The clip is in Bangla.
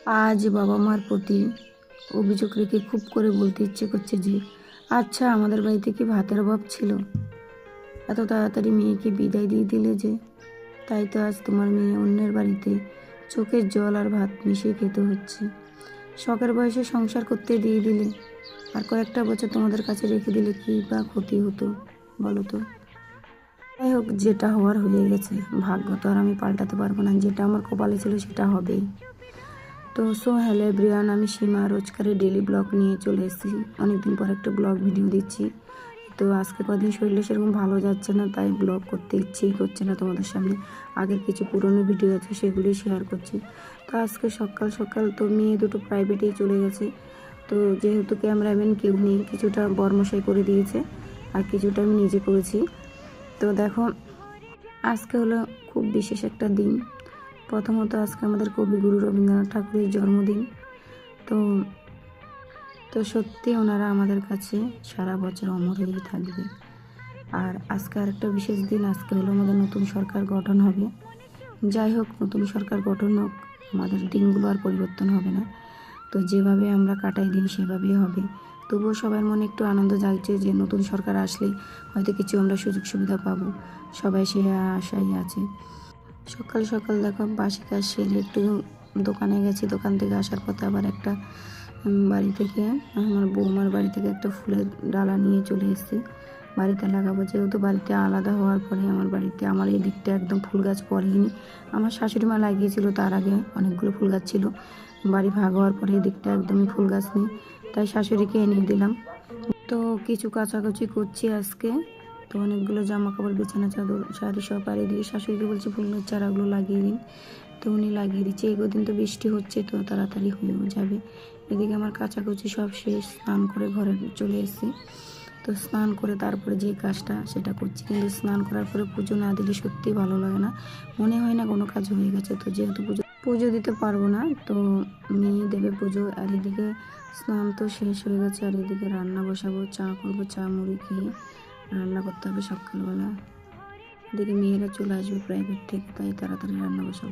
আজ বাবা মার প্রতি অভিযোগ রেখে খুব করে বলতে ইচ্ছে করছে যে, আচ্ছা আমাদের বাড়িতে কি ভাতের অভাব ছিল? এত তাড়াতাড়ি মেয়েকে বিদায় দিয়ে দিলে যে। তাই তো আজ তোমার মেয়ে অন্যের বাড়িতে চোখের জল আর ভাত মিশিয়ে খেতে হচ্ছে। শখের বয়সে সংসার করতে দিয়ে দিলে, আর কয়েকটা বছর তোমাদের কাছে রেখে দিলে কি বা ক্ষতি হতো বলো তো? যাই হোক, যেটা হওয়ার হয়ে গেছে, ভাগ্য তো আর আমি পাল্টাতে পারবো না। যেটা আমার কপালে ছিল সেটা হবেই। তো হ্যালো এভরিওয়ান, আমি সীমা রোজকারের ডেলি ব্লগ নিয়ে চলে এসেছি। অনেকদিন পর একটা ব্লগ ভিডিও দিচ্ছি। তো আজকে কদিন শরীরটা সেরকম ভালো যাচ্ছে না, তাই ব্লগ করতে ইচ্ছেই করছে না তোমাদের সামনে। আগের কিছু পুরনো ভিডিও আছে সেগুলি শেয়ার করছি। তো আজকে সকাল সকাল তো মেয়ে দুটো প্রাইভেটেই চলে গেছে। তো যেহেতু ক্যামেরাম্যান কেউ নেই, কিছুটা বর্মশাই করে দিয়েছে আর কিছুটা আমি নিজে করেছি। তো দেখো, আজকে হলো খুব বিশেষ একটা দিন। প্রথমত আজকে আমাদের কবিগুরু রবীন্দ্রনাথ ঠাকুরের জন্মদিন। তো তো সত্যি ওনারা আমাদের কাছে সারা বছর অমর হয়েই থাকবে। আর আজকে আরেকটা বিশেষ দিন, আজকে হলো আমাদের নতুন সরকার গঠন হবে। যাই হোক, নতুন সরকার গঠন হোক, আমাদের দিনগুলো আর পরিবর্তন হবে না। তো যেভাবে আমরা কাটাই দিন সেভাবেই হবে। তবুও সবার মনে একটু আনন্দ জাগছে যে নতুন সরকার আসলে হয়তো কিছু আমরা সুযোগ সুবিধা পাবো। সবাই সে আশাই আছে। সকাল সকাল দেখো বাসি কাজ সেরে একটু দোকানে গেছি। দোকান থেকে আসার পথে আবার একটা বাড়ি থেকে, আমার বৌমার বাড়ি থেকে একটা ফুলের ডালা নিয়ে চলে এসেছি। বাড়িতে লাগাবো, যেহেতু বাড়িতে আলাদা হওয়ার পরে আমার বাড়িতে আমার এই দিকটা একদম ফুল গাছ পড়েনি। আমার শাশুড়ি মা লাগিয়েছিল, তার আগে অনেকগুলো ফুল গাছ ছিল। বাড়ি ভাগ হওয়ার পরে এই দিকটা একদমই ফুল গাছ নেই, তাই শাশুড়িকে এনে দিলাম। তো কিছু কাচাকুচি করছি আজকে। তো অনেকগুলো জামা কাপড়, বিছানা চাদর, শাড়ি সব আর এদিকে শাশুড়িকে বলছি ফুলের চারাগুলো লাগিয়ে দিন। তো উনি লাগিয়ে দিচ্ছে। এই কদিন তো বৃষ্টি হচ্ছে, তো তাড়াতাড়ি হয়েও যাবে। এদিকে আমার কাচাকুচি সব শেষ, স্নান করে ঘরে চলে এসেছি। তো স্নান করে তারপরে যে কাজটা সেটা করছি। কিন্তু স্নান করার পরে পুজো না দিলে সত্যিই ভালো লাগে না, মনে হয় না কোনো কাজ হয়ে গেছে। তো যেহেতু পুজো দিতে পারবো না, তো মেয়ে দেবে পুজো। আর এদিকে স্নান তো শেষ হয়ে গেছে, আর এদিকে রান্না বসাবো, চা করবো, চা মুড়ি খেয়ে রান্না করতে হবে সকালবেলা। এদিকে মেয়েরা চলে আসবে প্রাইভেট থেকে, তাই তাড়াতাড়ি রান্না বসাবো।